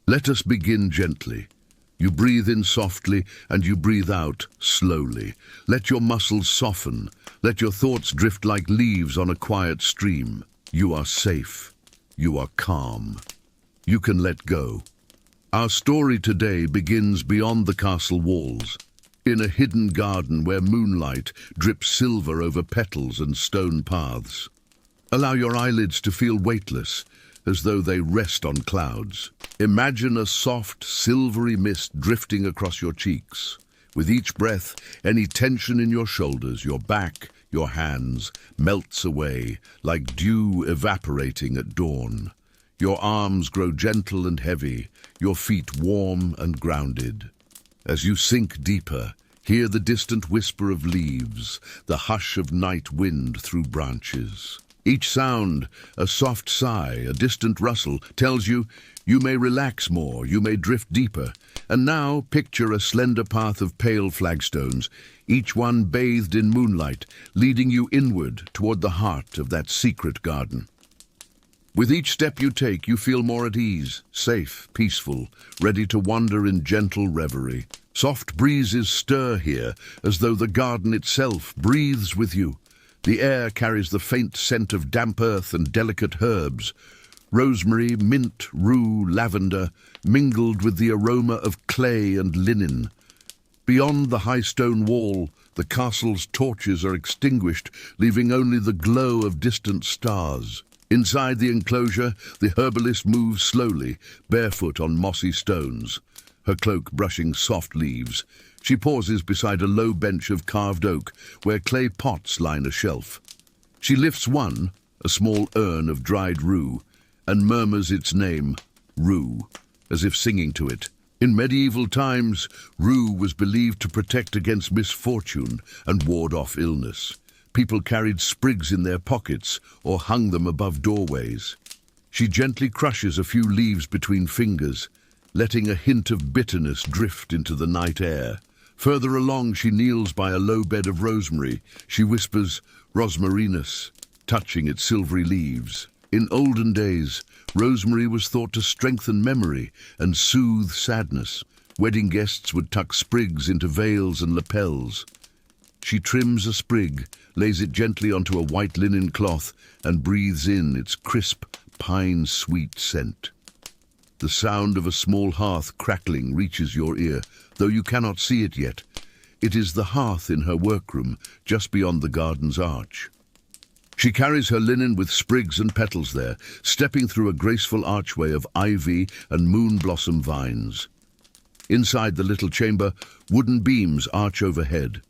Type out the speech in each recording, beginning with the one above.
Let us begin gently. You breathe in softly and you breathe out slowly. Let your muscles soften. Let your thoughts drift like leaves on a quiet stream. You are safe. You are calm. You can let go. Our story today begins beyond the castle walls, in a hidden garden where moonlight drips silver over petals and stone paths. Allow your eyelids to feel weightless, as though they rest on clouds. Imagine a soft, silvery mist drifting across your cheeks. With each breath, any tension in your shoulders, your back, your hands, melts away, like dew evaporating at dawn. Your arms grow gentle and heavy, your feet warm and grounded. As you sink deeper, hear the distant whisper of leaves, the hush of night wind through branches. Each sound, a soft sigh, a distant rustle, tells you may relax more, you may drift deeper. And now picture a slender path of pale flagstones, each one bathed in moonlight, leading you inward toward the heart of that secret garden. With each step you take, you feel more at ease, safe, peaceful, ready to wander in gentle reverie. Soft breezes stir here, as though the garden itself breathes with you. The air carries the faint scent of damp earth and delicate herbs. Rosemary, mint, rue, lavender, mingled with the aroma of clay and linen. Beyond the high stone wall, the castle's torches are extinguished, leaving only the glow of distant stars. Inside the enclosure, the herbalist moves slowly, barefoot on mossy stones, her cloak brushing soft leaves. She pauses beside a low bench of carved oak, where clay pots line a shelf. She lifts one, a small urn of dried rue, and murmurs its name, rue, as if singing to it. In medieval times, rue was believed to protect against misfortune and ward off illness. People carried sprigs in their pockets or hung them above doorways. She gently crushes a few leaves between fingers, letting a hint of bitterness drift into the night air. Further along, she kneels by a low bed of rosemary. She whispers, rosmarinus, touching its silvery leaves. In olden days, rosemary was thought to strengthen memory and soothe sadness. Wedding guests would tuck sprigs into veils and lapels. She trims a sprig, lays it gently onto a white linen cloth, and breathes in its crisp, pine-sweet scent. The sound of a small hearth crackling reaches your ear, though you cannot see it yet. It is the hearth in her workroom, just beyond the garden's arch. She carries her linen with sprigs and petals there, stepping through a graceful archway of ivy and moon blossom vines. Inside the little chamber, wooden beams arch overhead.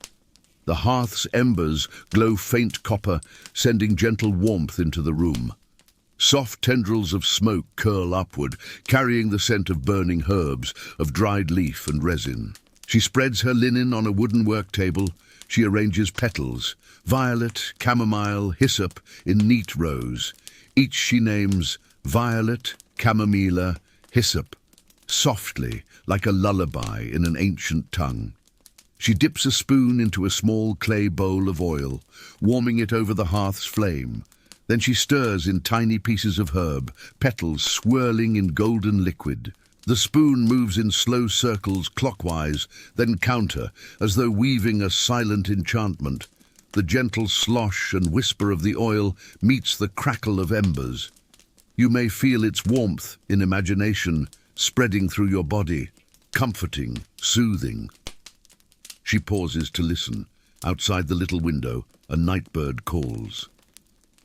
The hearth's embers glow faint copper, sending gentle warmth into the room. Soft tendrils of smoke curl upward, carrying the scent of burning herbs, of dried leaf and resin. She spreads her linen on a wooden work table. She arranges petals, violet, chamomile, hyssop, in neat rows. Each she names violet, chamomilla, hyssop, softly, like a lullaby in an ancient tongue. She dips a spoon into a small clay bowl of oil, warming it over the hearth's flame. Then she stirs in tiny pieces of herb, petals swirling in golden liquid. The spoon moves in slow circles clockwise, then counter, as though weaving a silent enchantment. The gentle slosh and whisper of the oil meets the crackle of embers. You may feel its warmth in imagination, spreading through your body, comforting, soothing. She pauses to listen. Outside the little window, a nightbird calls.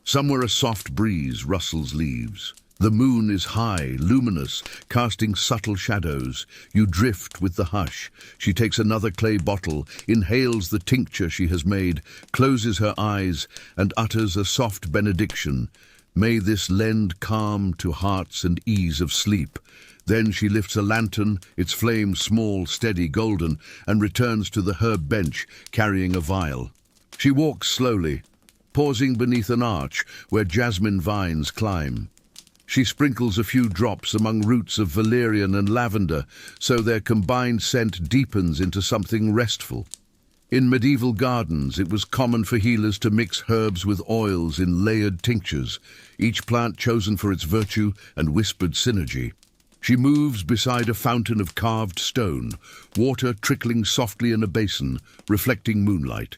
Somewhere a soft breeze rustles leaves. The moon is high, luminous, casting subtle shadows. You drift with the hush. She takes another clay bottle, inhales the tincture she has made, closes her eyes, and utters a soft benediction. May this lend calm to hearts and ease of sleep. Then she lifts a lantern, its flame small, steady, golden, and returns to the herb bench, carrying a vial. She walks slowly, pausing beneath an arch where jasmine vines climb. She sprinkles a few drops among roots of valerian and lavender, so their combined scent deepens into something restful. In medieval gardens, it was common for healers to mix herbs with oils in layered tinctures, each plant chosen for its virtue and whispered synergy. She moves beside a fountain of carved stone, water trickling softly in a basin, reflecting moonlight.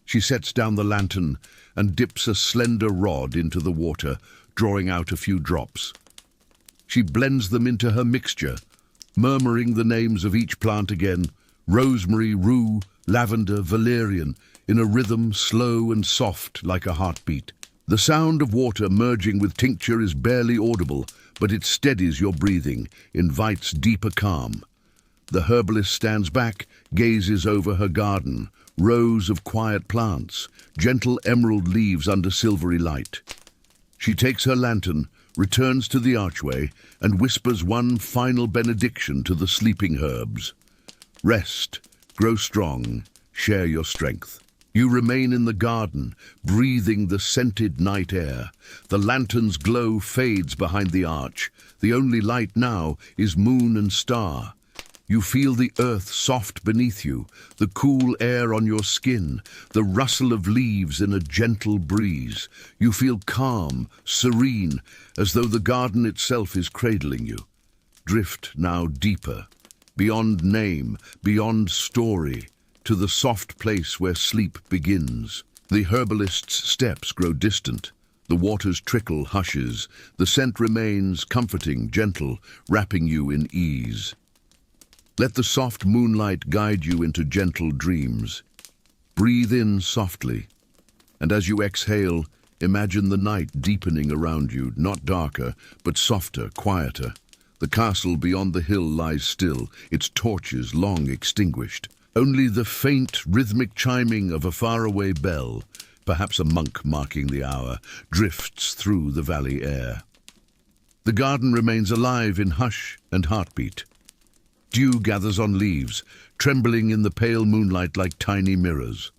She sets down the lantern and dips a slender rod into the water, drawing out a few drops. She blends them into her mixture, murmuring the names of each plant again, rosemary, rue, lavender, valerian, in a rhythm slow and soft like a heartbeat. The sound of water merging with tincture is barely audible, but it steadies your breathing, invites deeper calm. The herbalist stands back, gazes over her garden, rows of quiet plants, gentle emerald leaves under silvery light. She takes her lantern, returns to the archway, and whispers one final benediction to the sleeping herbs. Rest, grow strong, share your strength. You remain in the garden, breathing the scented night air. The lantern's glow fades behind the arch. The only light now is moon and star. You feel the earth soft beneath you, the cool air on your skin, the rustle of leaves in a gentle breeze. You feel calm, serene, as though the garden itself is cradling you. Drift now deeper, beyond name, beyond story, to the soft place where sleep begins. The herbalist's steps grow distant. The water's trickle hushes. The scent remains comforting, gentle, wrapping you in ease. Let the soft moonlight guide you into gentle dreams. Breathe in softly, and as you exhale, imagine the night deepening around you, not darker, but softer, quieter. The castle beyond the hill lies still, its torches long extinguished. Only the faint, rhythmic chiming of a faraway bell, perhaps a monk marking the hour, drifts through the valley air. The garden remains alive in hush and heartbeat. Dew gathers on leaves, trembling in the pale moonlight like tiny mirrors.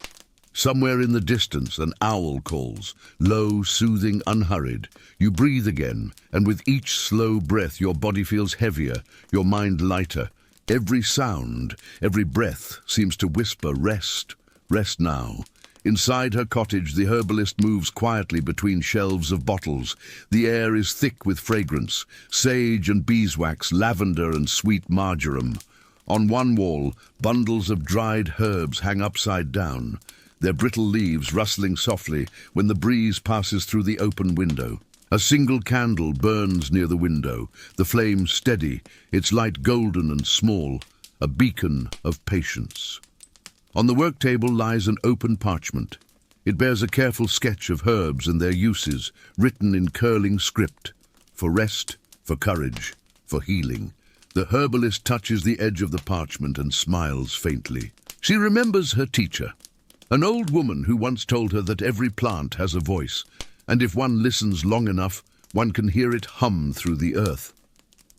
Somewhere in the distance, an owl calls, low, soothing, unhurried. You breathe again, and with each slow breath your body feels heavier, your mind lighter. Every sound, every breath seems to whisper, rest, rest now. Inside her cottage, the herbalist moves quietly between shelves of bottles. The air is thick with fragrance, sage and beeswax, lavender and sweet marjoram. On one wall, bundles of dried herbs hang upside down, their brittle leaves rustling softly when the breeze passes through the open window. A single candle burns near the window, the flame steady, its light golden and small, a beacon of patience. On the work table lies an open parchment. It bears a careful sketch of herbs and their uses, written in curling script, for rest, for courage, for healing. The herbalist touches the edge of the parchment and smiles faintly. She remembers her teacher, an old woman who once told her that every plant has a voice, and if one listens long enough, one can hear it hum through the earth.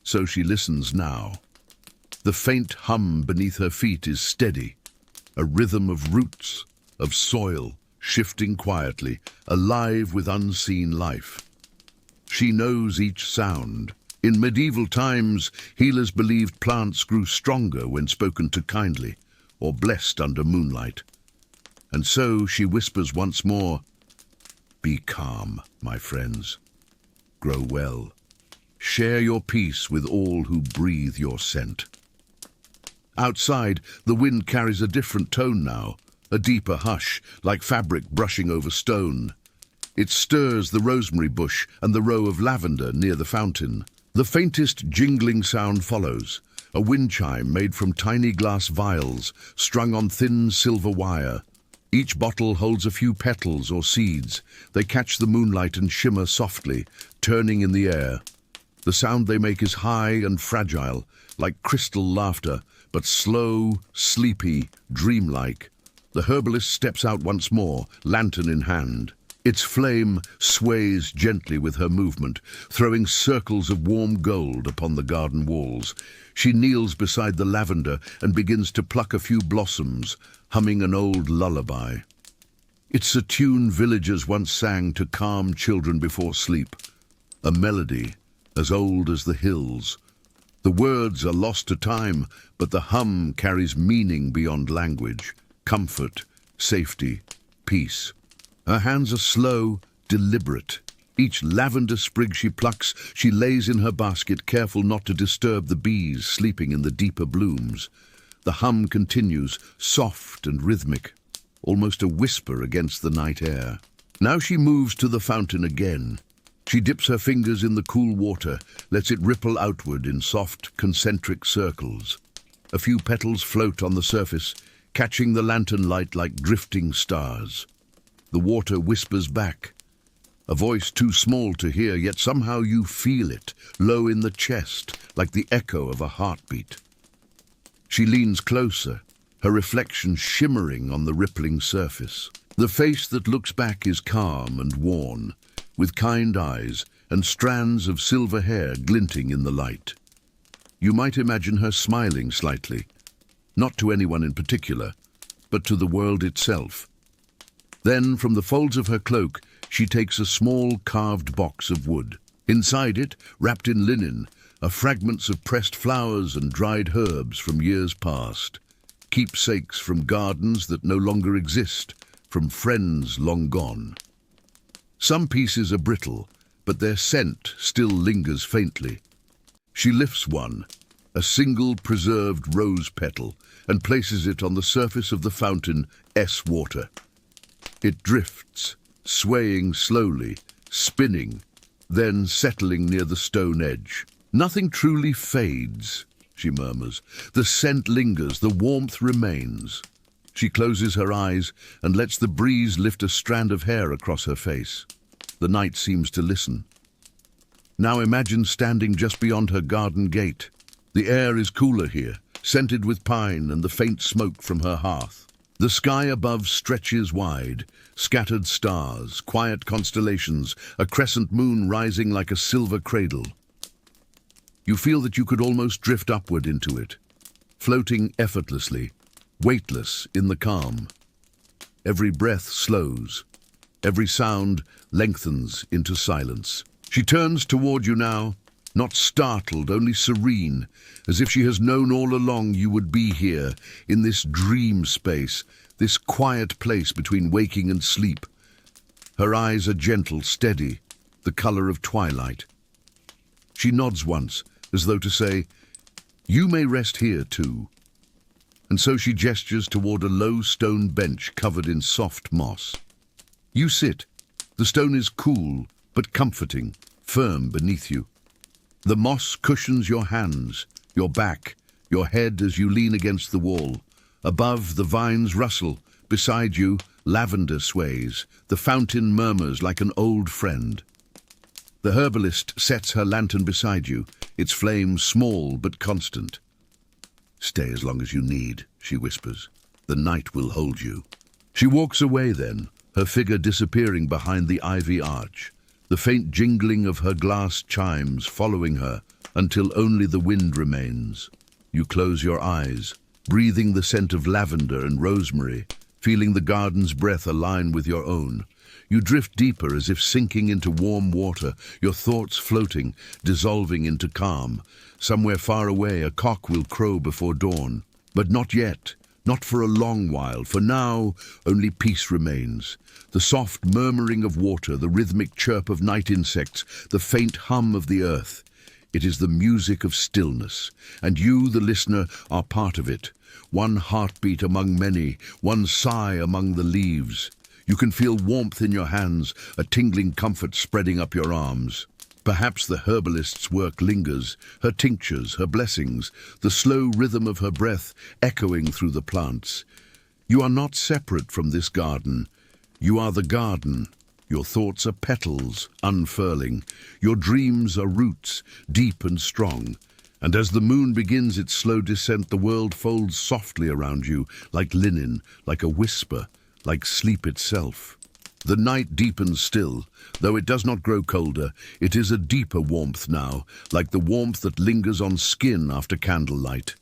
So she listens now. The faint hum beneath her feet is steady, a rhythm of roots, of soil, shifting quietly, alive with unseen life. She knows each sound. In medieval times, healers believed plants grew stronger when spoken to kindly, or blessed under moonlight. And so she whispers once more, "Be calm, my friends. Grow well. Share your peace with all who breathe your scent." Outside, the wind carries a different tone now, a deeper hush, like fabric brushing over stone. It stirs the rosemary bush and the row of lavender near the fountain. The faintest jingling sound follows, a wind chime made from tiny glass vials strung on thin silver wire. Each bottle holds a few petals or seeds. They catch the moonlight and shimmer softly, turning in the air. The sound they make is high and fragile, like crystal laughter, but slow, sleepy, dreamlike. The herbalist steps out once more, lantern in hand. Its flame sways gently with her movement, throwing circles of warm gold upon the garden walls. She kneels beside the lavender and begins to pluck a few blossoms, humming an old lullaby. It's a tune villagers once sang to calm children before sleep, a melody as old as the hills. The words are lost to time, but the hum carries meaning beyond language, comfort, safety, peace. Her hands are slow, deliberate. Each lavender sprig she plucks, she lays in her basket, careful not to disturb the bees sleeping in the deeper blooms. The hum continues, soft and rhythmic, almost a whisper against the night air. Now she moves to the fountain again. She dips her fingers in the cool water, lets it ripple outward in soft, concentric circles. A few petals float on the surface, catching the lantern light like drifting stars. The water whispers back, a voice too small to hear, yet somehow you feel it, low in the chest, like the echo of a heartbeat. She leans closer, her reflection shimmering on the rippling surface. The face that looks back is calm and worn, with kind eyes and strands of silver hair glinting in the light. You might imagine her smiling slightly, not to anyone in particular, but to the world itself. Then, from the folds of her cloak, she takes a small carved box of wood. Inside it, wrapped in linen, are fragments of pressed flowers and dried herbs from years past, keepsakes from gardens that no longer exist, from friends long gone. Some pieces are brittle, but their scent still lingers faintly. She lifts one, a single preserved rose petal, and places it on the surface of the fountain S water. It drifts, swaying slowly, spinning, then settling near the stone edge. Nothing truly fades, she murmurs. The scent lingers, the warmth remains. She closes her eyes and lets the breeze lift a strand of hair across her face. The night seems to listen. Now imagine standing just beyond her garden gate. The air is cooler here, scented with pine and the faint smoke from her hearth. The sky above stretches wide, scattered stars, quiet constellations, a crescent moon rising like a silver cradle. You feel that you could almost drift upward into it, floating effortlessly, weightless in the calm. Every breath slows, every sound lengthens into silence. She turns toward you now, not startled, only serene, as if she has known all along you would be here, in this dream space, this quiet place between waking and sleep. Her eyes are gentle, steady, the color of twilight. She nods once, as though to say, "You may rest here too." And so she gestures toward a low stone bench covered in soft moss. You sit. The stone is cool, but comforting, firm beneath you. The moss cushions your hands, your back, your head as you lean against the wall. Above, the vines rustle. Beside you, lavender sways. The fountain murmurs like an old friend. The herbalist sets her lantern beside you, its flame small but constant. "Stay as long as you need," she whispers. "The night will hold you." She walks away then, her figure disappearing behind the ivy arch, the faint jingling of her glass chimes following her until only the wind remains. You close your eyes, breathing the scent of lavender and rosemary, feeling the garden's breath align with your own. You drift deeper as if sinking into warm water, your thoughts floating, dissolving into calm. Somewhere far away a cock will crow before dawn. But not yet, not for a long while, for now only peace remains. The soft murmuring of water, the rhythmic chirp of night insects, the faint hum of the earth. It is the music of stillness, and you, the listener, are part of it. One heartbeat among many, one sigh among the leaves. You can feel warmth in your hands, a tingling comfort spreading up your arms. Perhaps the herbalist's work lingers, her tinctures, her blessings, the slow rhythm of her breath echoing through the plants. You are not separate from this garden. You are the garden. Your thoughts are petals, unfurling. Your dreams are roots, deep and strong. And as the moon begins its slow descent, the world folds softly around you, like linen, like a whisper, like sleep itself. The night deepens still, though it does not grow colder. It is a deeper warmth now, like the warmth that lingers on skin after candlelight.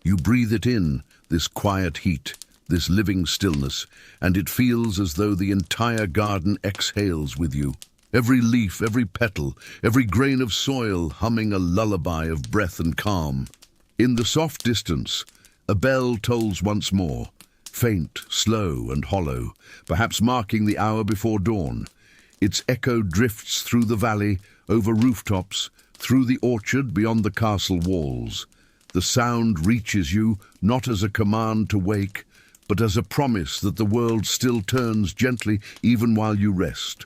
You breathe it in, this quiet heat, this living stillness, and it feels as though the entire garden exhales with you. Every leaf, every petal, every grain of soil humming a lullaby of breath and calm. In the soft distance, a bell tolls once more, faint, slow and hollow, perhaps marking the hour before dawn. Its echo drifts through the valley, over rooftops, through the orchard beyond the castle walls. The sound reaches you not as a command to wake, but as a promise that the world still turns gently even while you rest.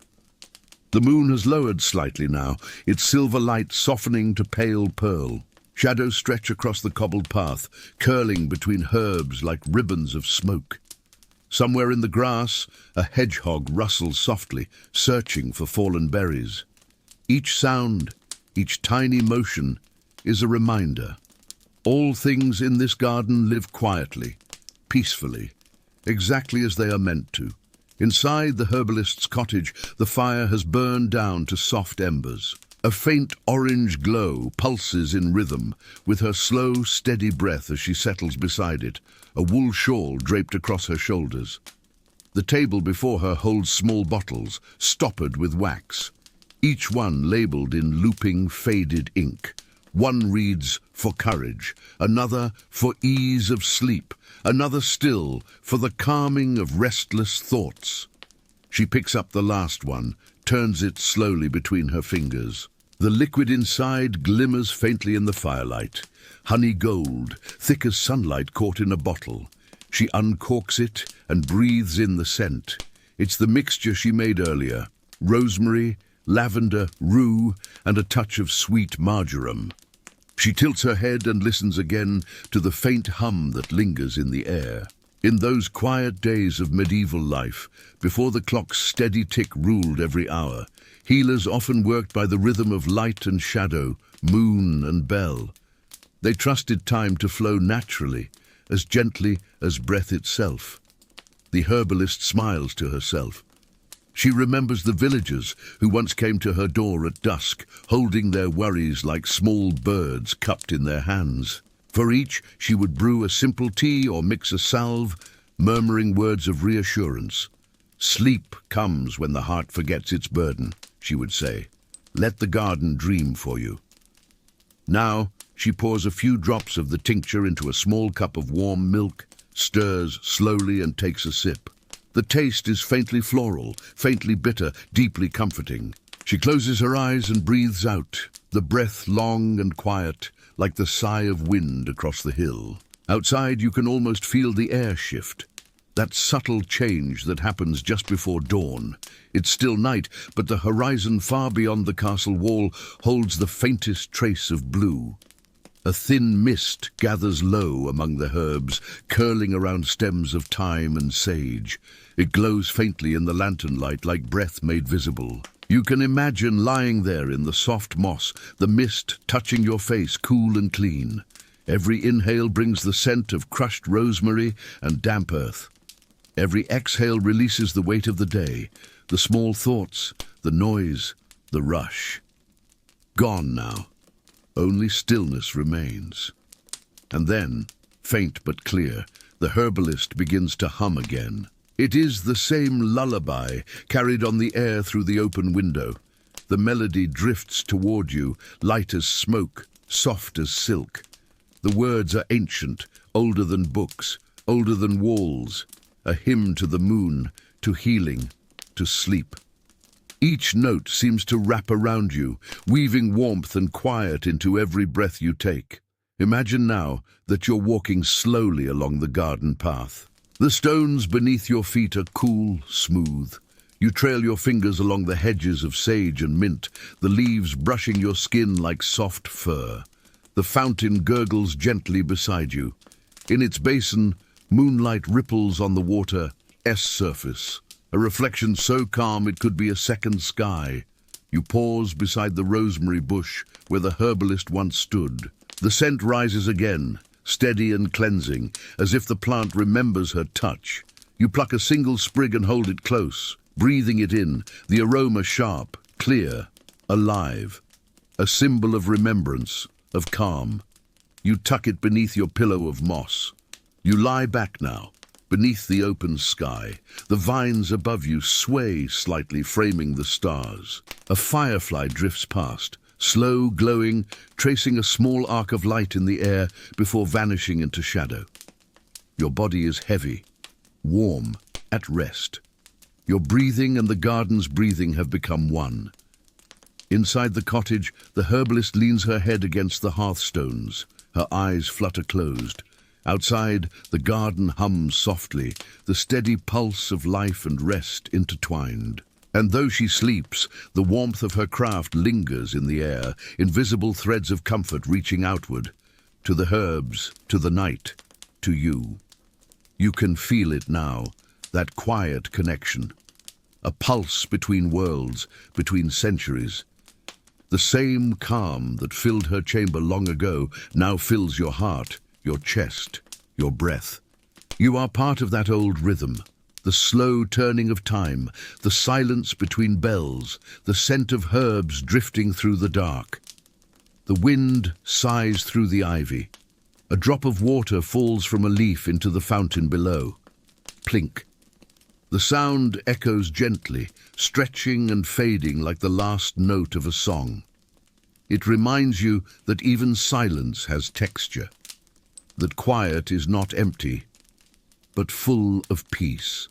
The moon has lowered slightly now, its silver light softening to pale pearl. Shadows stretch across the cobbled path, curling between herbs like ribbons of smoke. Somewhere in the grass, a hedgehog rustles softly, searching for fallen berries. Each sound, each tiny motion, is a reminder. All things in this garden live quietly, peacefully, exactly as they are meant to. Inside the herbalist's cottage, the fire has burned down to soft embers. A faint orange glow pulses in rhythm, with her slow, steady breath as she settles beside it, a wool shawl draped across her shoulders. The table before her holds small bottles, stoppered with wax, each one labelled in looping, faded ink. One reads, "For courage," another, "For ease of sleep," another still, "For the calming of restless thoughts." She picks up the last one, turns it slowly between her fingers. The liquid inside glimmers faintly in the firelight, honey gold, thick as sunlight caught in a bottle. She uncorks it and breathes in the scent. It's the mixture she made earlier: rosemary, lavender, rue, and a touch of sweet marjoram. She tilts her head and listens again to the faint hum that lingers in the air. In those quiet days of medieval life, before the clock's steady tick ruled every hour, healers often worked by the rhythm of light and shadow, moon and bell. They trusted time to flow naturally, as gently as breath itself. The herbalist smiles to herself. She remembers the villagers who once came to her door at dusk, holding their worries like small birds cupped in their hands. For each, she would brew a simple tea or mix a salve, murmuring words of reassurance. "Sleep comes when the heart forgets its burden," she would say. "Let the garden dream for you." Now, she pours a few drops of the tincture into a small cup of warm milk, stirs slowly and takes a sip. The taste is faintly floral, faintly bitter, deeply comforting. She closes her eyes and breathes out, the breath long and quiet, like the sigh of wind across the hill. Outside, you can almost feel the air shift, that subtle change that happens just before dawn. It's still night, but the horizon far beyond the castle wall holds the faintest trace of blue. A thin mist gathers low among the herbs, curling around stems of thyme and sage. It glows faintly in the lantern light like breath made visible. You can imagine lying there in the soft moss, the mist touching your face cool and clean. Every inhale brings the scent of crushed rosemary and damp earth. Every exhale releases the weight of the day, the small thoughts, the noise, the rush. Gone now. Only stillness remains. And then, faint but clear, the herbalist begins to hum again. It is the same lullaby carried on the air through the open window. The melody drifts toward you, light as smoke, soft as silk. The words are ancient, older than books, older than walls, a hymn to the moon, to healing, to sleep. Each note seems to wrap around you, weaving warmth and quiet into every breath you take. Imagine now that you're walking slowly along the garden path. The stones beneath your feet are cool, smooth. You trail your fingers along the hedges of sage and mint, the leaves brushing your skin like soft fur. The fountain gurgles gently beside you. In its basin, moonlight ripples on the water's surface, a reflection so calm it could be a second sky. You pause beside the rosemary bush where the herbalist once stood. The scent rises again, steady and cleansing, as if the plant remembers her touch. You pluck a single sprig and hold it close, breathing it in, the aroma sharp, clear, alive. A symbol of remembrance, of calm. You tuck it beneath your pillow of moss. You lie back now, beneath the open sky. The vines above you sway slightly, framing the stars. A firefly drifts past, slow, glowing, tracing a small arc of light in the air before vanishing into shadow. Your body is heavy, warm, at rest. Your breathing and the garden's breathing have become one. Inside the cottage, the herbalist leans her head against the hearthstones. Her eyes flutter closed. Outside, the garden hums softly, the steady pulse of life and rest intertwined. And though she sleeps, the warmth of her craft lingers in the air, invisible threads of comfort reaching outward, to the herbs, to the night, to you. You can feel it now, that quiet connection. A pulse between worlds, between centuries. The same calm that filled her chamber long ago now fills your heart, your chest, your breath. You are part of that old rhythm, the slow turning of time, the silence between bells, the scent of herbs drifting through the dark. The wind sighs through the ivy. A drop of water falls from a leaf into the fountain below. Plink. The sound echoes gently, stretching and fading like the last note of a song. It reminds you that even silence has texture, that quiet is not empty, but full of peace.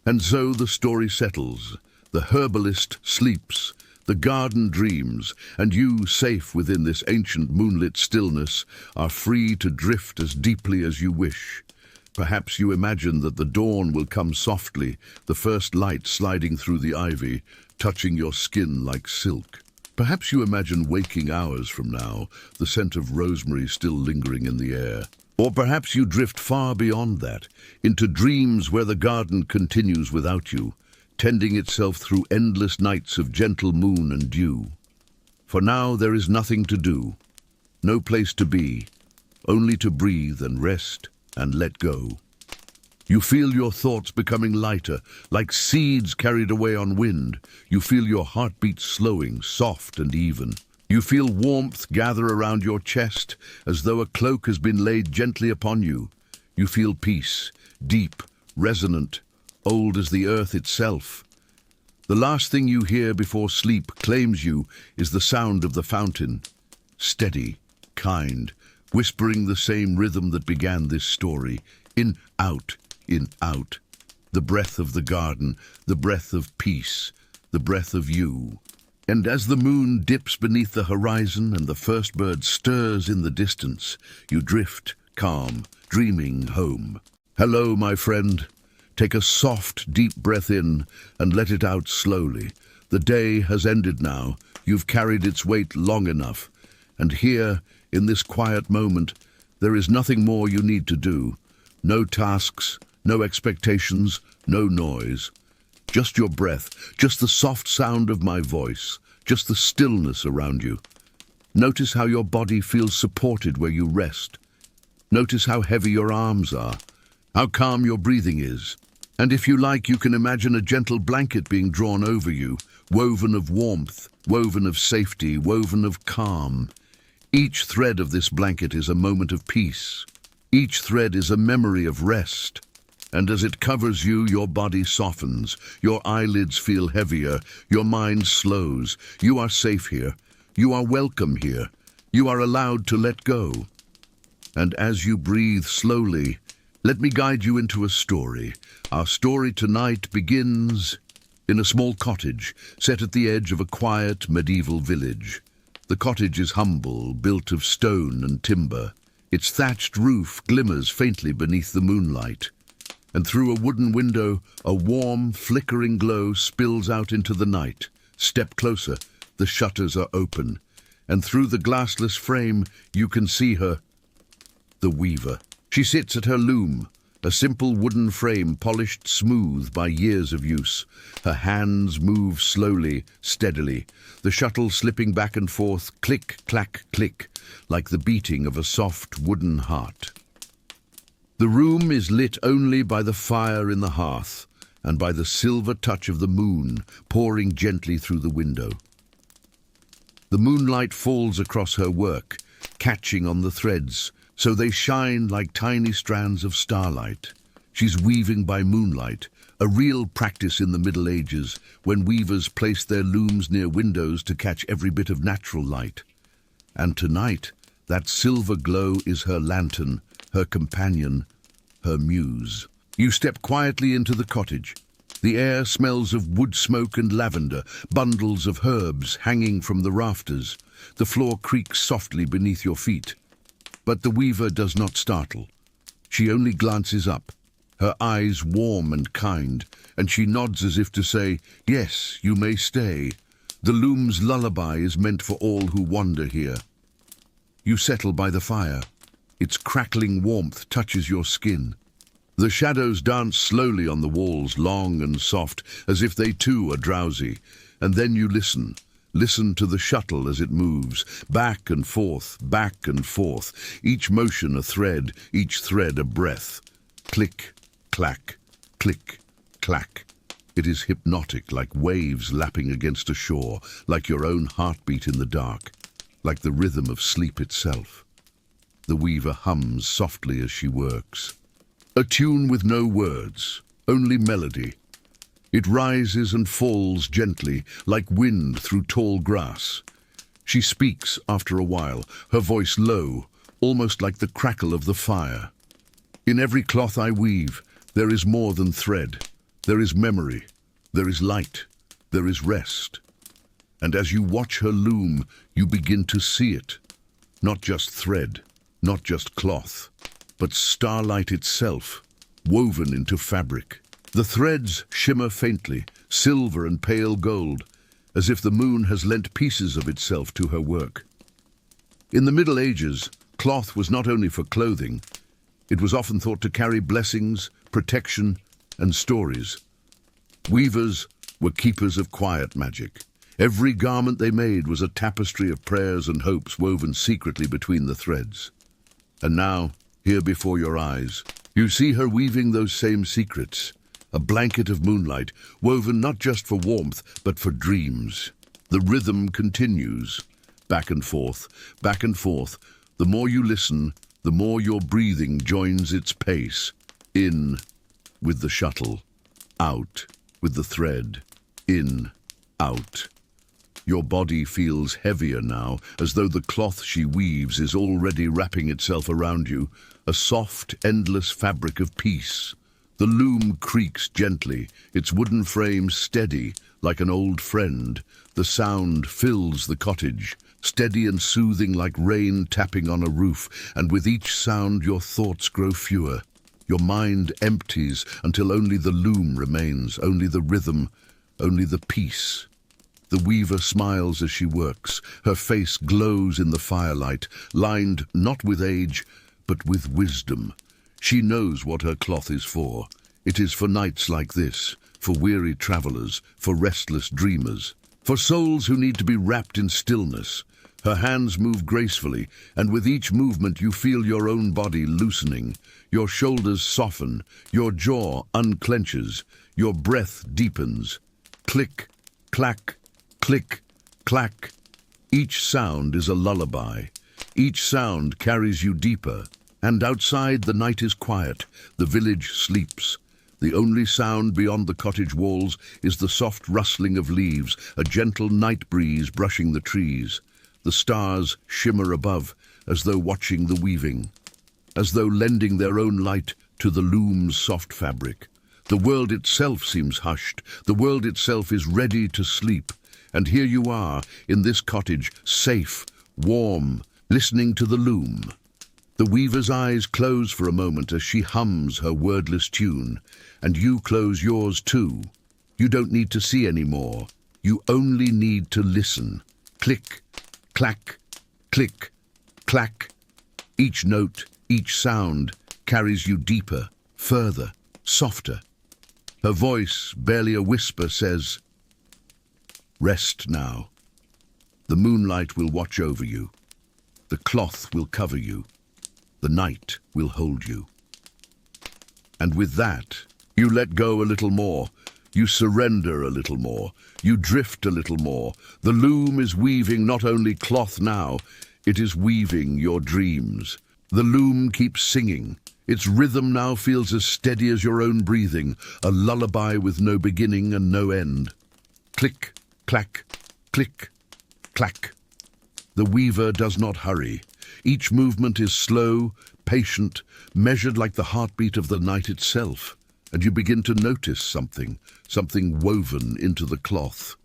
And so the story settles. The herbalist sleeps, the garden dreams, and you, safe within this ancient moonlit stillness, are free to drift as deeply as you wish. Perhaps you imagine that the dawn will come softly, the first light sliding through the ivy, touching your skin like silk. Perhaps you imagine waking hours from now, the scent of rosemary still lingering in the air. Or perhaps you drift far beyond that, into dreams where the garden continues without you, tending itself through endless nights of gentle moon and dew. For now there is nothing to do, no place to be, only to breathe and rest and let go. You feel your thoughts becoming lighter, like seeds carried away on wind. You feel your heartbeat slowing, soft and even. You feel warmth gather around your chest, as though a cloak has been laid gently upon you. You feel peace, deep, resonant, old as the earth itself. The last thing you hear before sleep claims you is the sound of the fountain, steady, kind, whispering the same rhythm that began this story. In, out, the breath of the garden, the breath of peace, the breath of you. And as the moon dips beneath the horizon and the first bird stirs in the distance, you drift, calm, dreaming home. Hello, my friend. Take a soft, deep breath in and let it out slowly. The day has ended now. You've carried its weight long enough. And here, in this quiet moment, there is nothing more you need to do. No tasks, no expectations, no noise. Just your breath, just the soft sound of my voice, just the stillness around you. Notice how your body feels supported where you rest. Notice how heavy your arms are, how calm your breathing is. And if you like, you can imagine a gentle blanket being drawn over you, woven of warmth, woven of safety, woven of calm. Each thread of this blanket is a moment of peace. Each thread is a memory of rest. And as it covers you, your body softens, your eyelids feel heavier, your mind slows. You are safe here. You are welcome here. You are allowed to let go. And as you breathe slowly, let me guide you into a story. Our story tonight begins in a small cottage set at the edge of a quiet medieval village. The cottage is humble, built of stone and timber. Its thatched roof glimmers faintly beneath the moonlight. And through a wooden window, a warm, flickering glow spills out into the night. Step closer, the shutters are open, and through the glassless frame you can see her, the weaver. She sits at her loom, a simple wooden frame polished smooth by years of use. Her hands move slowly, steadily, the shuttle slipping back and forth, click, clack, click, like the beating of a soft wooden heart. The room is lit only by the fire in the hearth and by the silver touch of the moon pouring gently through the window. The moonlight falls across her work, catching on the threads, so they shine like tiny strands of starlight. She's weaving by moonlight, a real practice in the Middle Ages, when weavers placed their looms near windows to catch every bit of natural light. And tonight, that silver glow is her lantern, her companion, her muse. You step quietly into the cottage. The air smells of wood smoke and lavender, bundles of herbs hanging from the rafters. The floor creaks softly beneath your feet. But the weaver does not startle. She only glances up, her eyes warm and kind, and she nods as if to say, "Yes, you may stay. The loom's lullaby is meant for all who wander here." You settle by the fire. Its crackling warmth touches your skin. The shadows dance slowly on the walls, long and soft, as if they too are drowsy. And then you listen. Listen to the shuttle as it moves, back and forth, each motion a thread, each thread a breath. Click, clack, click, clack. It is hypnotic, like waves lapping against a shore, like your own heartbeat in the dark, like the rhythm of sleep itself. The weaver hums softly as she works. A tune with no words, only melody. It rises and falls gently, like wind through tall grass. She speaks after a while, her voice low, almost like the crackle of the fire. In every cloth I weave, there is more than thread. There is memory, there is light, there is rest. And as you watch her loom, you begin to see it. Not just thread, not just cloth, but starlight itself, woven into fabric. The threads shimmer faintly, silver and pale gold, as if the moon has lent pieces of itself to her work. In the Middle Ages, cloth was not only for clothing, it was often thought to carry blessings, protection, and stories. Weavers were keepers of quiet magic. Every garment they made was a tapestry of prayers and hopes woven secretly between the threads. And now, here before your eyes, you see her weaving those same secrets, a blanket of moonlight, woven not just for warmth, but for dreams. The rhythm continues, back and forth, back and forth. The more you listen, the more your breathing joins its pace. In with the shuttle, out with the thread, in, out. Your body feels heavier now, as though the cloth she weaves is already wrapping itself around you, a soft, endless fabric of peace. The loom creaks gently, its wooden frame steady, like an old friend. The sound fills the cottage, steady and soothing like rain tapping on a roof, and with each sound your thoughts grow fewer. Your mind empties until only the loom remains, only the rhythm, only the peace. The weaver smiles as she works. Her face glows in the firelight, lined not with age, but with wisdom. She knows what her cloth is for. It is for nights like this, for weary travelers, for restless dreamers, for souls who need to be wrapped in stillness. Her hands move gracefully, and with each movement you feel your own body loosening. Your shoulders soften, your jaw unclenches, your breath deepens. Click, clack, click, clack. Each sound is a lullaby. Each sound carries you deeper. And outside the night is quiet. The village sleeps. The only sound beyond the cottage walls is the soft rustling of leaves, a gentle night breeze brushing the trees. The stars shimmer above, as though watching the weaving, as though lending their own light to the loom's soft fabric. The world itself seems hushed. The world itself is ready to sleep. And here you are, in this cottage, safe, warm, listening to the loom. The weaver's eyes close for a moment as she hums her wordless tune, and you close yours too. You don't need to see any more. You only need to listen. Click, clack, click, clack. Each note, each sound carries you deeper, further, softer. Her voice, barely a whisper, says, "Rest now. The moonlight will watch over you. The cloth will cover you. The night will hold you." And with that, you let go a little more. You surrender a little more. You drift a little more. The loom is weaving not only cloth now, it is weaving your dreams. The loom keeps singing. Its rhythm now feels as steady as your own breathing, a lullaby with no beginning and no end. Click, clack, click, clack. The weaver does not hurry. Each movement is slow, patient, measured like the heartbeat of the night itself. and you begin to notice something woven into the cloth.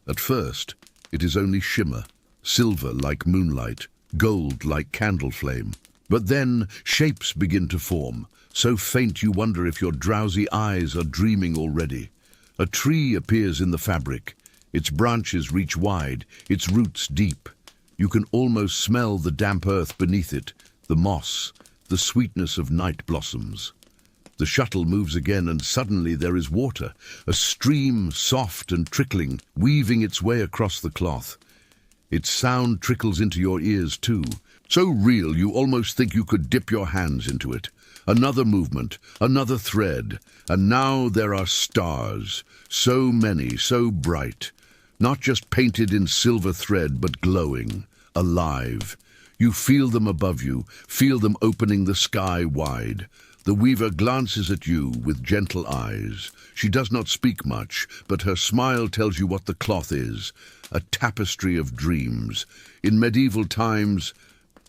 At first, it is only shimmer, silver like moonlight, gold like candle flame. But then shapes begin to form, so faint you wonder if your drowsy eyes are dreaming already. A tree appears in the fabric. Its branches reach wide, its roots deep. You can almost smell the damp earth beneath it, the moss, the sweetness of night blossoms. The shuttle moves again, and suddenly there is water, a stream soft and trickling, weaving its way across the cloth. Its sound trickles into your ears too, so real you almost think you could dip your hands into it. Another movement, another thread, and now there are stars, so many, so bright, not just painted in silver thread, but glowing, alive. You feel them above you, feel them opening the sky wide. The weaver glances at you with gentle eyes. She does not speak much, but her smile tells you what the cloth is, a tapestry of dreams. In medieval times,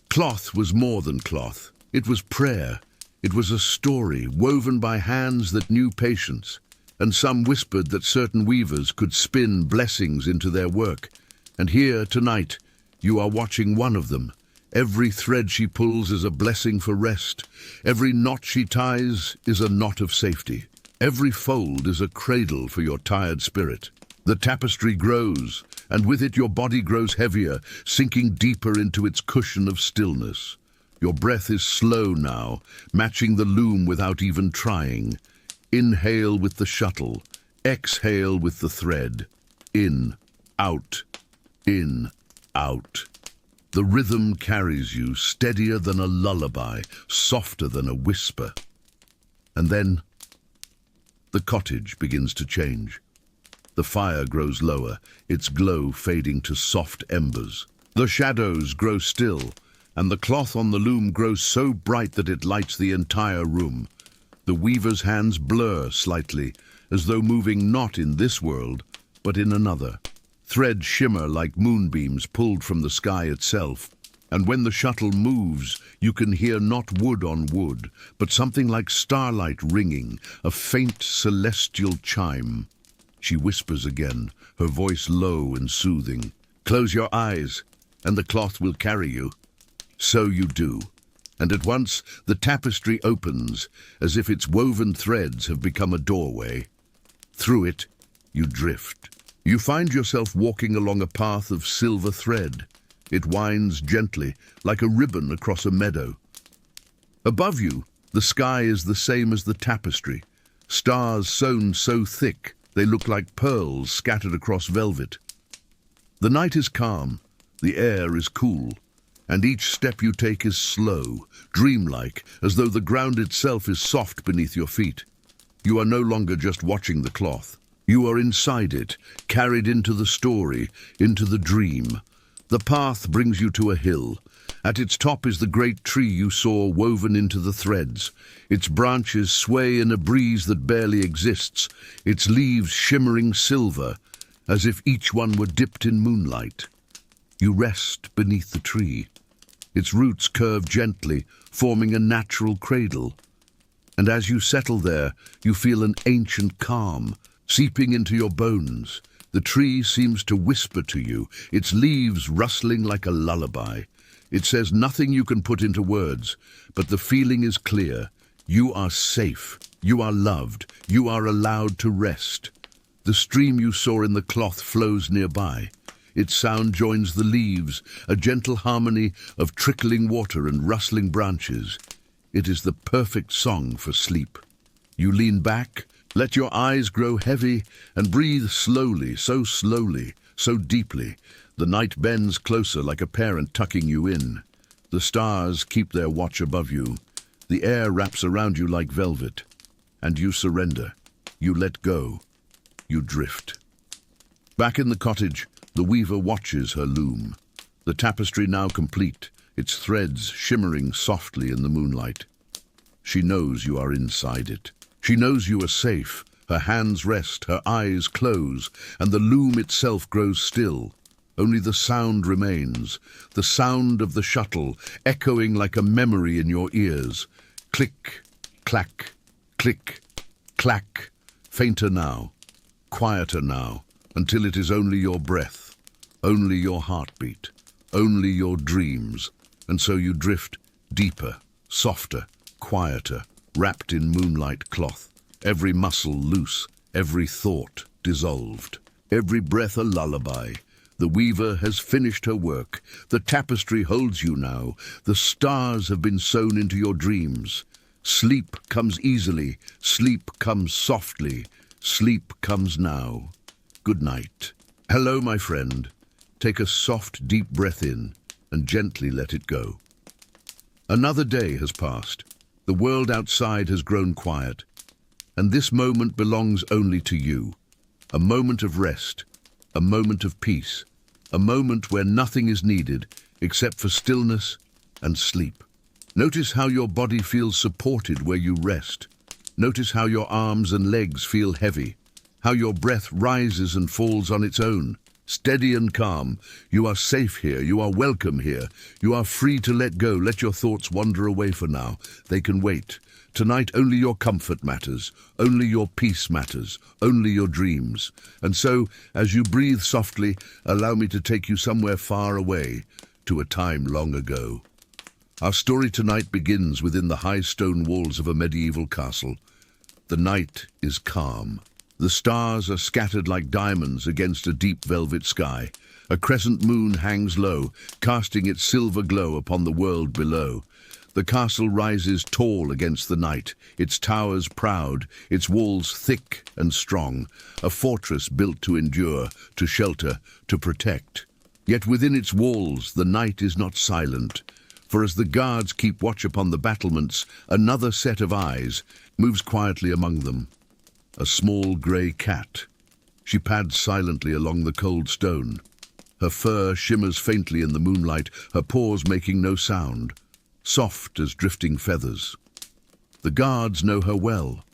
cloth was more than cloth. It was prayer. It was a story woven by hands that knew patience, and some whispered that certain weavers could spin blessings into their work. And here, tonight, you are watching one of them. Every thread she pulls is a blessing for rest. Every knot she ties is a knot of safety. Every fold is a cradle for your tired spirit. The tapestry grows, and with it your body grows heavier, sinking deeper into its cushion of stillness. Your breath is slow now, matching the loom without even trying. Inhale with the shuttle, exhale with the thread. In, out, in, out. The rhythm carries you, steadier than a lullaby, softer than a whisper. And then, the cottage begins to change. The fire grows lower, its glow fading to soft embers. The shadows grow still, and the cloth on the loom grows so bright that it lights the entire room. The weaver's hands blur slightly, as though moving not in this world, but in another. Threads shimmer like moonbeams pulled from the sky itself, and when the shuttle moves, you can hear not wood on wood, but something like starlight ringing, a faint celestial chime. She whispers again, her voice low and soothing. Close your eyes, and the cloth will carry you. So you do, and at once the tapestry opens, as if its woven threads have become a doorway. Through it, you drift. You find yourself walking along a path of silver thread. It winds gently, like a ribbon across a meadow. Above you, the sky is the same as the tapestry. Stars sewn so thick, they look like pearls scattered across velvet. The night is calm, the air is cool, and each step you take is slow, dreamlike, as though the ground itself is soft beneath your feet. You are no longer just watching the cloth. You are inside it, carried into the story, into the dream. The path brings you to a hill. At its top is the great tree you saw woven into the threads. Its branches sway in a breeze that barely exists, its leaves shimmering silver, as if each one were dipped in moonlight. You rest beneath the tree. Its roots curve gently, forming a natural cradle. And as you settle there, you feel an ancient calm, seeping into your bones. The tree seems to whisper to you, its leaves rustling like a lullaby. It says nothing you can put into words, but the feeling is clear. You are safe, you are loved, you are allowed to rest. The stream you saw in the cloth flows nearby. Its sound joins the leaves, a gentle harmony of trickling water and rustling branches. It is the perfect song for sleep. You lean back, let your eyes grow heavy, and breathe slowly, so deeply. The night bends closer like a parent tucking you in. The stars keep their watch above you. The air wraps around you like velvet. And you surrender. You let go. You drift. Back in the cottage, the weaver watches her loom. The tapestry now complete, its threads shimmering softly in the moonlight. She knows you are inside it. She knows you are safe. Her hands rest, her eyes close, and the loom itself grows still. Only the sound remains, the sound of the shuttle, echoing like a memory in your ears. Click, clack, click, Clack, fainter now, quieter now, until it is only your breath, only your heartbeat, only your dreams, and so you drift deeper, softer, quieter, wrapped in moonlight cloth, every muscle loose, every thought dissolved, every breath a lullaby. The weaver has finished her work. The tapestry holds you now. The stars have been sewn into your dreams. Sleep comes easily. Sleep comes softly. Sleep comes now. Good night. Hello, my friend. Take a soft, deep breath in and gently let it go. Another day has passed. The world outside has grown quiet. And this moment belongs only to you. A moment of rest. A moment of peace. A moment where nothing is needed except for stillness and sleep. Notice how your body feels supported where you rest. Notice how your arms and legs feel heavy, how your breath rises and falls on its own. Steady and calm. You are safe here. You are welcome here. You are free to let go. Let your thoughts wander away for now. They can wait. Tonight only your comfort matters, only your peace matters, only your dreams. And so, as you breathe softly, allow me to take you somewhere far away, to a time long ago. Our story tonight begins within the high stone walls of a medieval castle. The night is calm. The stars are scattered like diamonds against a deep velvet sky. A crescent moon hangs low, casting its silver glow upon the world below. The castle rises tall against the night, its towers proud, its walls thick and strong, a fortress built to endure, to shelter, to protect. Yet within its walls the night is not silent, for as the guards keep watch upon the battlements, another set of eyes moves quietly among them. A small grey cat. She pads silently along the cold stone. Her fur shimmers faintly in the moonlight, her paws making no sound. Soft as drifting feathers. The guards know her well.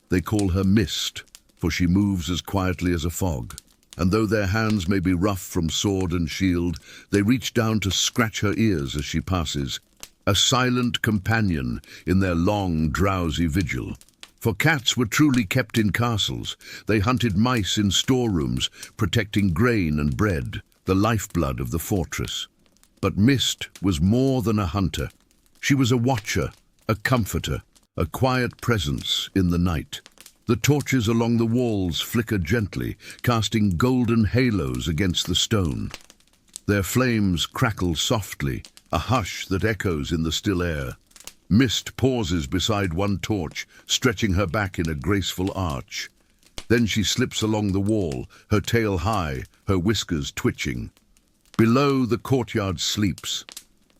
They call her Mist, for she moves as quietly as a fog. And though their hands may be rough from sword and shield, they reach down to scratch her ears as she passes. A silent companion in their long, drowsy vigil. For cats were truly kept in castles. They hunted mice in storerooms, protecting grain and bread, the lifeblood of the fortress. But Mist was more than a hunter. She was a watcher, a comforter, a quiet presence in the night. The torches along the walls flicker gently, casting golden halos against the stone. Their flames crackle softly, a hush that echoes in the still air. Mist pauses beside one torch, stretching her back in a graceful arch. Then she slips along the wall, her tail high, her whiskers twitching. Below, the courtyard sleeps.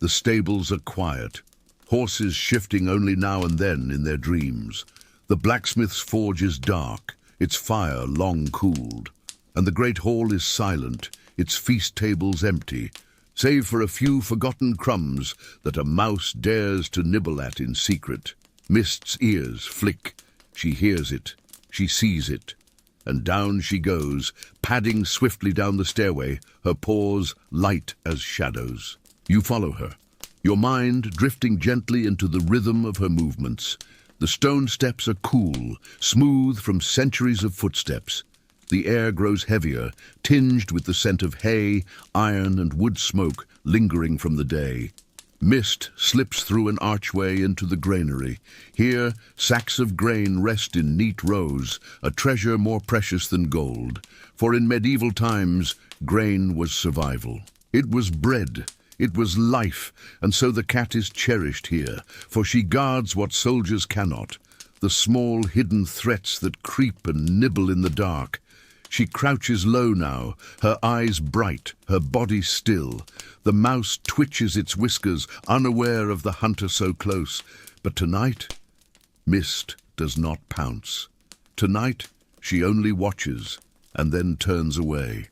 The stables are quiet. Horses shifting only now and then in their dreams. The blacksmith's forge is dark, its fire long cooled. And the great hall is silent, its feast tables empty, save for a few forgotten crumbs that a mouse dares to nibble at in secret. Mist's ears flick. She hears it, she sees it. And down she goes, padding swiftly down the stairway, her paws light as shadows. You follow her. Your mind drifting gently into the rhythm of her movements. The stone steps are cool, smooth from centuries of footsteps. The air grows heavier, tinged with the scent of hay, iron and wood smoke lingering from the day. Mist slips through an archway into the granary. Here, sacks of grain rest in neat rows, a treasure more precious than gold. For in medieval times, grain was survival. It was bread. It was life, and so the cat is cherished here, for she guards what soldiers cannot, the small hidden threats that creep and nibble in the dark. She crouches low now, her eyes bright, her body still. The mouse twitches its whiskers, unaware of the hunter so close. But tonight, Mist does not pounce. Tonight, she only watches, and then turns away.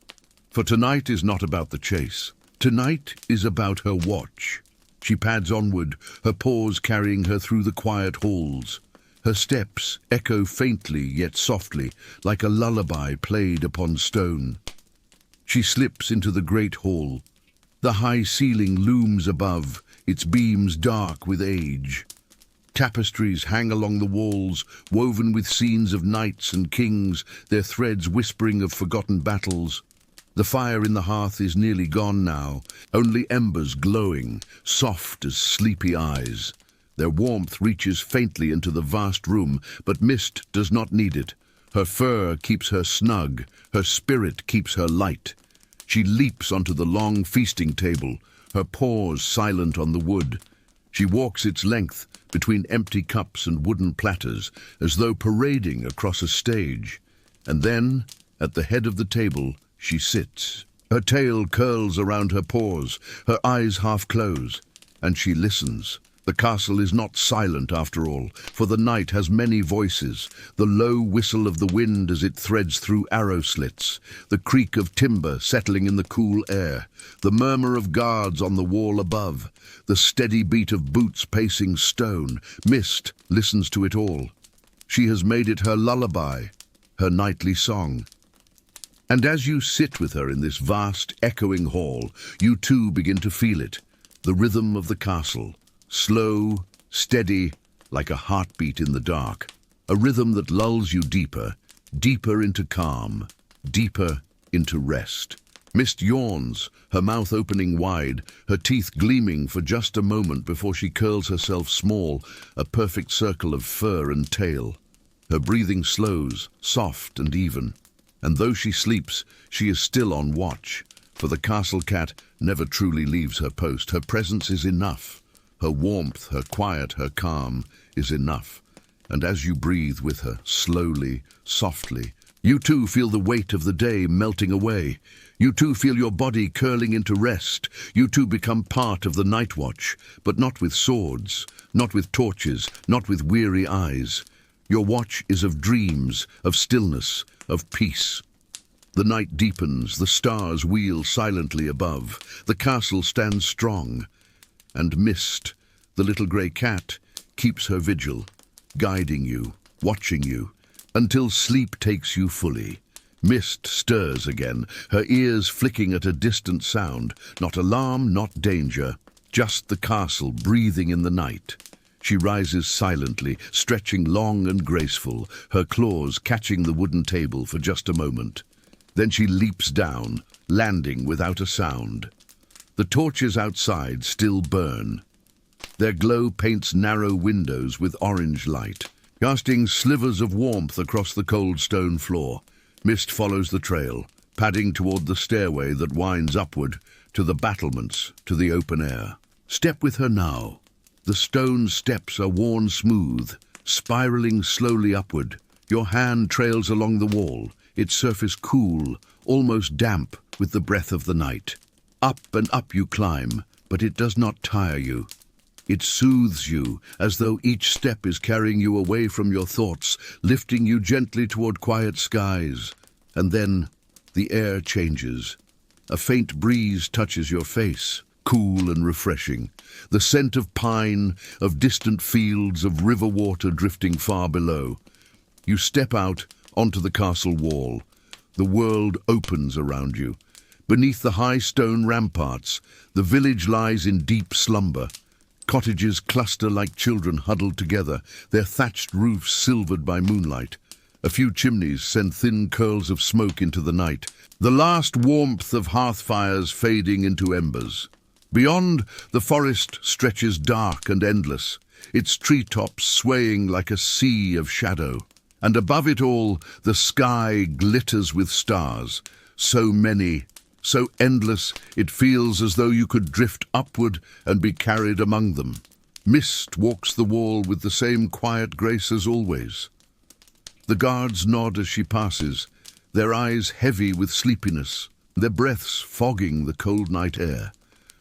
For tonight is not about the chase. Tonight is about her watch. She pads onward, her paws carrying her through the quiet halls. Her steps echo faintly yet softly, like a lullaby played upon stone. She slips into the great hall. The high ceiling looms above, its beams dark with age. Tapestries hang along the walls, woven with scenes of knights and kings, their threads whispering of forgotten battles. The fire in the hearth is nearly gone now, only embers glowing, soft as sleepy eyes. Their warmth reaches faintly into the vast room, but Mist does not need it. Her fur keeps her snug, her spirit keeps her light. She leaps onto the long feasting table, her paws silent on the wood. She walks its length between empty cups and wooden platters, as though parading across a stage. And then, at the head of the table, she sits. Her tail curls around her paws, her eyes half close, and she listens. The castle is not silent after all, for the night has many voices, the low whistle of the wind as it threads through arrow slits, the creak of timber settling in the cool air, the murmur of guards on the wall above, the steady beat of boots pacing stone. Mist listens to it all. She has made it her lullaby, her nightly song. And as you sit with her in this vast, echoing hall, you too begin to feel it, the rhythm of the castle. Slow, steady, like a heartbeat in the dark. A rhythm that lulls you deeper, deeper into calm, deeper into rest. Mist yawns, her mouth opening wide, her teeth gleaming for just a moment before she curls herself small, a perfect circle of fur and tail. Her breathing slows, soft and even. And though she sleeps, she is still on watch, for the castle cat never truly leaves her post. Her presence is enough. Her warmth, her quiet, her calm is enough. And as you breathe with her, slowly, softly, you too feel the weight of the day melting away. You too feel your body curling into rest. You too become part of the night watch, but not with swords, not with torches, not with weary eyes. Your watch is of dreams, of stillness, of peace. The night deepens, the stars wheel silently above. The castle stands strong. And Mist, the little grey cat, keeps her vigil, guiding you, watching you, until sleep takes you fully. Mist stirs again, her ears flicking at a distant sound, not alarm, not danger, just the castle breathing in the night. She rises silently, stretching long and graceful, her claws catching the wooden table for just a moment. Then she leaps down, landing without a sound. The torches outside still burn. Their glow paints narrow windows with orange light, casting slivers of warmth across the cold stone floor. Mist follows the trail, padding toward the stairway that winds upward to the battlements, to the open air. Step with her now. The stone steps are worn smooth, spiraling slowly upward. Your hand trails along the wall, its surface cool, almost damp with the breath of the night. Up and up you climb, but it does not tire you. It soothes you, as though each step is carrying you away from your thoughts, lifting you gently toward quiet skies. And then the air changes. A faint breeze touches your face, cool and refreshing. The scent of pine, of distant fields, of river water drifting far below. You step out onto the castle wall. The world opens around you. Beneath the high stone ramparts, the village lies in deep slumber. Cottages cluster like children huddled together, their thatched roofs silvered by moonlight. A few chimneys send thin curls of smoke into the night, the last warmth of hearth fires fading into embers. Beyond, the forest stretches dark and endless, its treetops swaying like a sea of shadow. And above it all, the sky glitters with stars, so many, so endless, it feels as though you could drift upward and be carried among them. Mist walks the wall with the same quiet grace as always. The guards nod as she passes, their eyes heavy with sleepiness, their breaths fogging the cold night air.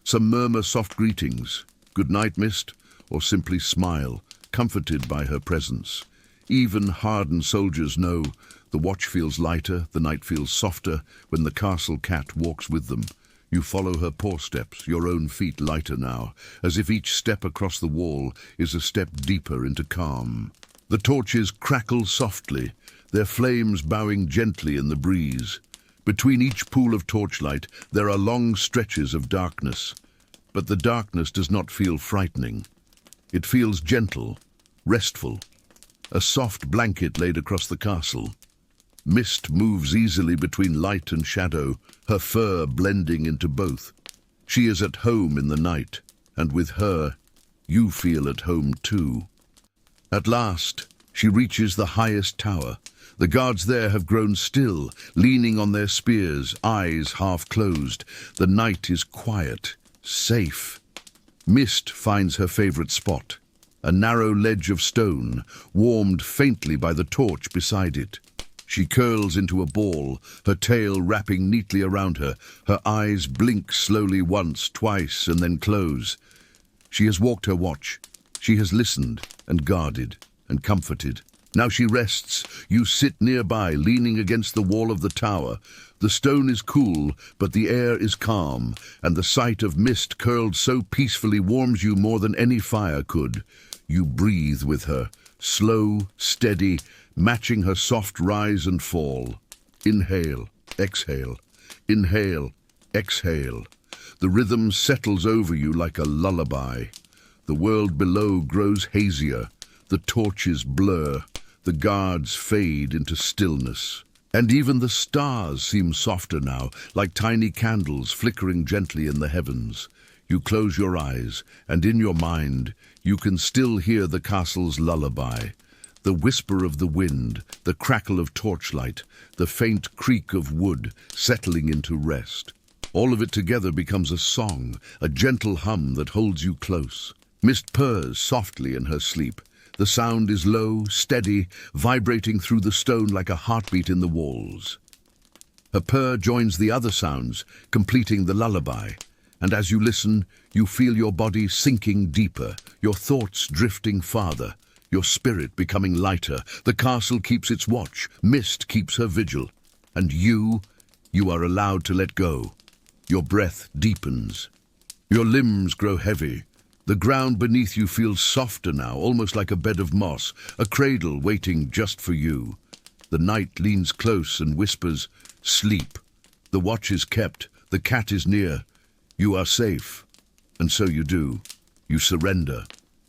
Some murmur soft greetings, "Good night, Mist," or simply smile, comforted by her presence. Even hardened soldiers know the watch feels lighter, the night feels softer when the castle cat walks with them. You follow her paw steps, your own feet lighter now, as if each step across the wall is a step deeper into calm. The torches crackle softly, their flames bowing gently in the breeze. Between each pool of torchlight there are long stretches of darkness, but the darkness does not feel frightening. It feels gentle, restful. A soft blanket laid across the castle. Mist moves easily between light and shadow, her fur blending into both. She is at home in the night, and with her, you feel at home too. At last, she reaches the highest tower. The guards there have grown still, leaning on their spears, eyes half closed. The night is quiet, safe. Mist finds her favorite spot, a narrow ledge of stone, warmed faintly by the torch beside it. She curls into a ball, her tail wrapping neatly around her. Her eyes blink slowly once, twice, and then close. She has walked her watch. She has listened and guarded and comforted. Now she rests. You sit nearby, leaning against the wall of the tower. The stone is cool, but the air is calm, and the sight of Mist curled so peacefully warms you more than any fire could. You breathe with her, slow, steady, matching her soft rise and fall. Inhale, exhale, inhale, exhale. The rhythm settles over you like a lullaby. The world below grows hazier. The torches blur. The guards fade into stillness. And even the stars seem softer now, like tiny candles flickering gently in the heavens. You close your eyes, and in your mind, you can still hear the castle's lullaby. The whisper of the wind, the crackle of torchlight, the faint creak of wood settling into rest. All of it together becomes a song, a gentle hum that holds you close. Mist purrs softly in her sleep. The sound is low, steady, vibrating through the stone like a heartbeat in the walls. Her purr joins the other sounds, completing the lullaby. And as you listen, you feel your body sinking deeper, your thoughts drifting farther, your spirit becoming lighter. The castle keeps its watch, Mist keeps her vigil. And you are allowed to let go. Your breath deepens. Your limbs grow heavy. The ground beneath you feels softer now, almost like a bed of moss, a cradle waiting just for you. The night leans close and whispers, "Sleep." The watch is kept, the cat is near. You are safe. And so you do. You surrender.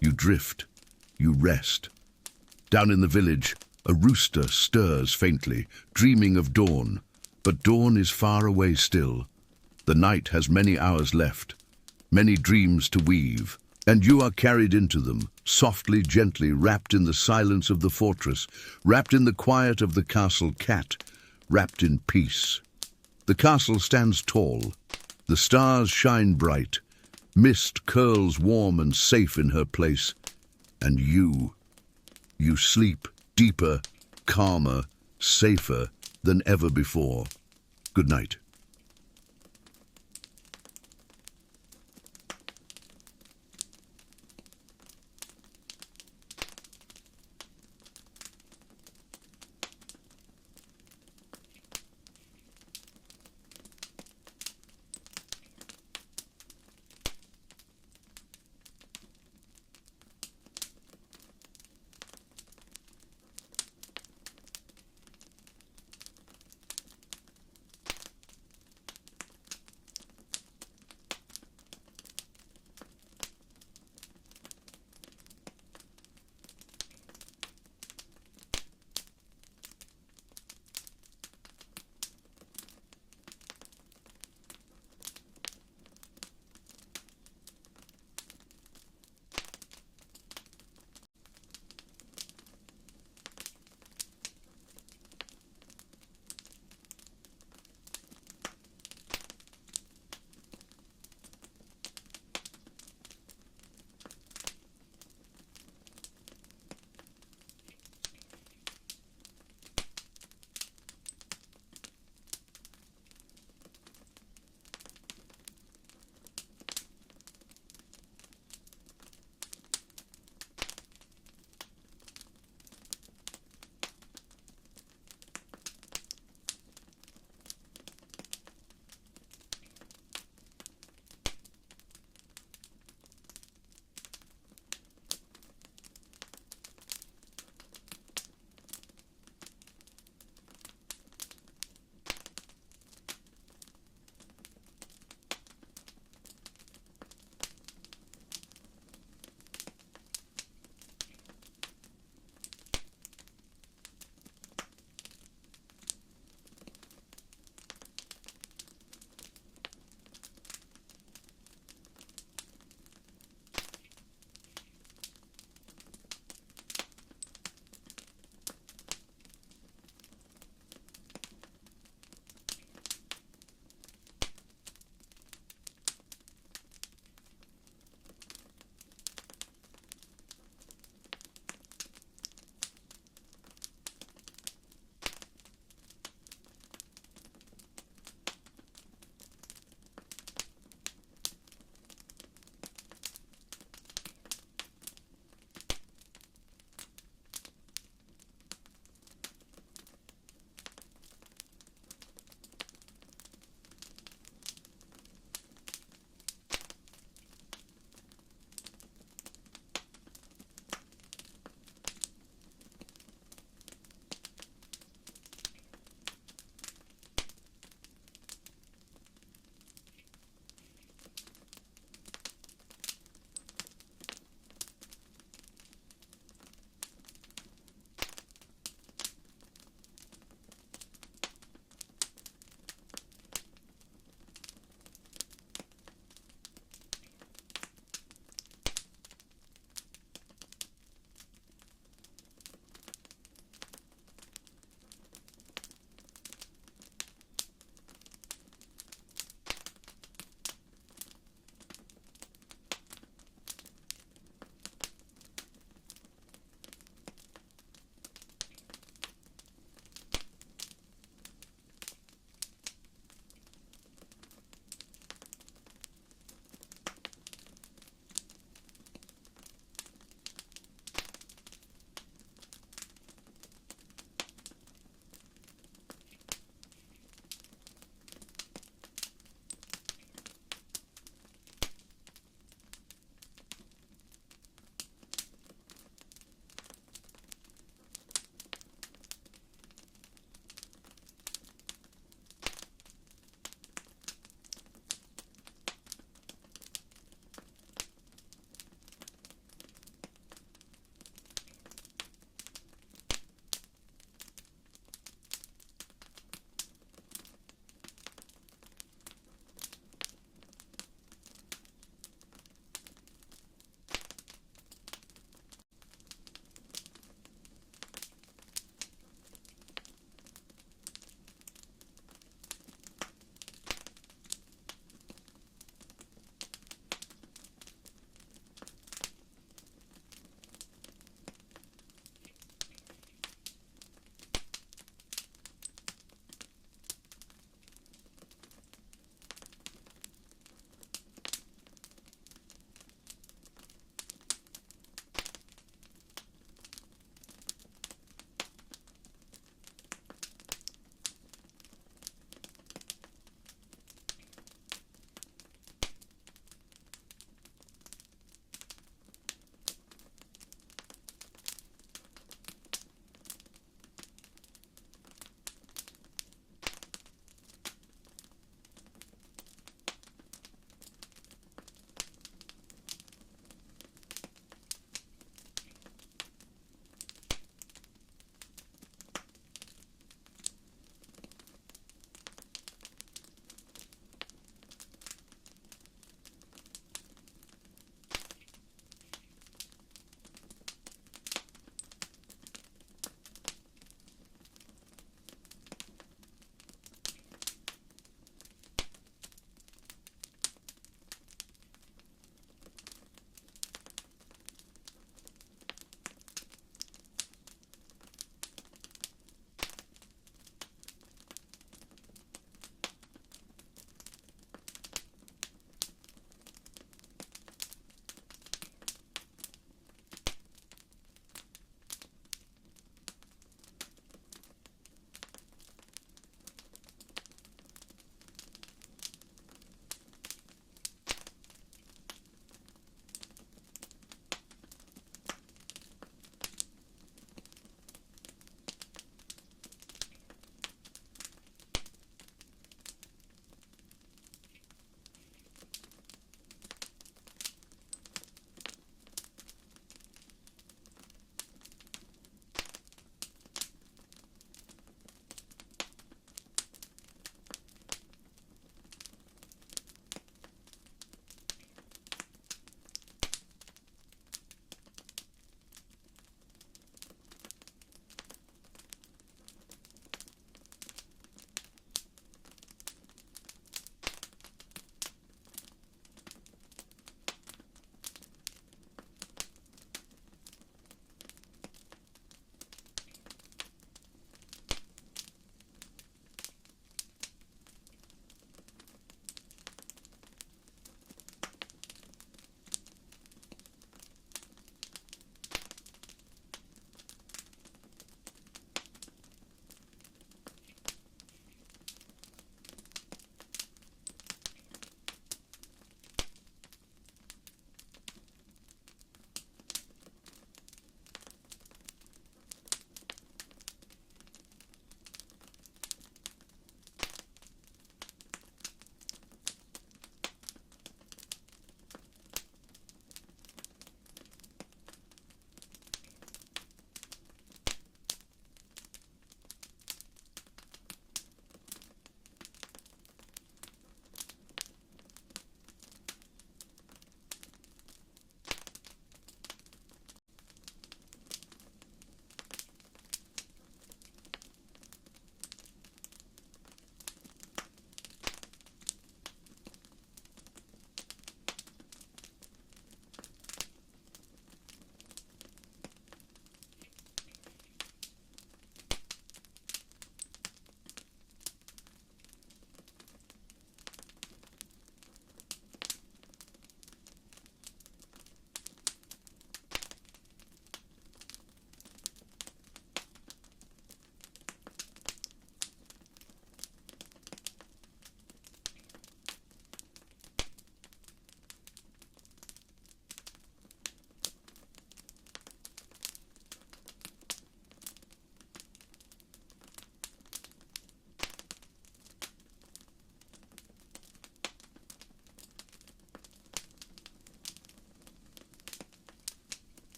You drift. You rest. Down in the village, a rooster stirs faintly, dreaming of dawn. But dawn is far away still. The night has many hours left, many dreams to weave, and you are carried into them, softly, gently, wrapped in the silence of the fortress, wrapped in the quiet of the castle cat, wrapped in peace. The castle stands tall. The stars shine bright. Mist curls warm and safe in her place. And you sleep deeper, calmer, safer than ever before. Good night.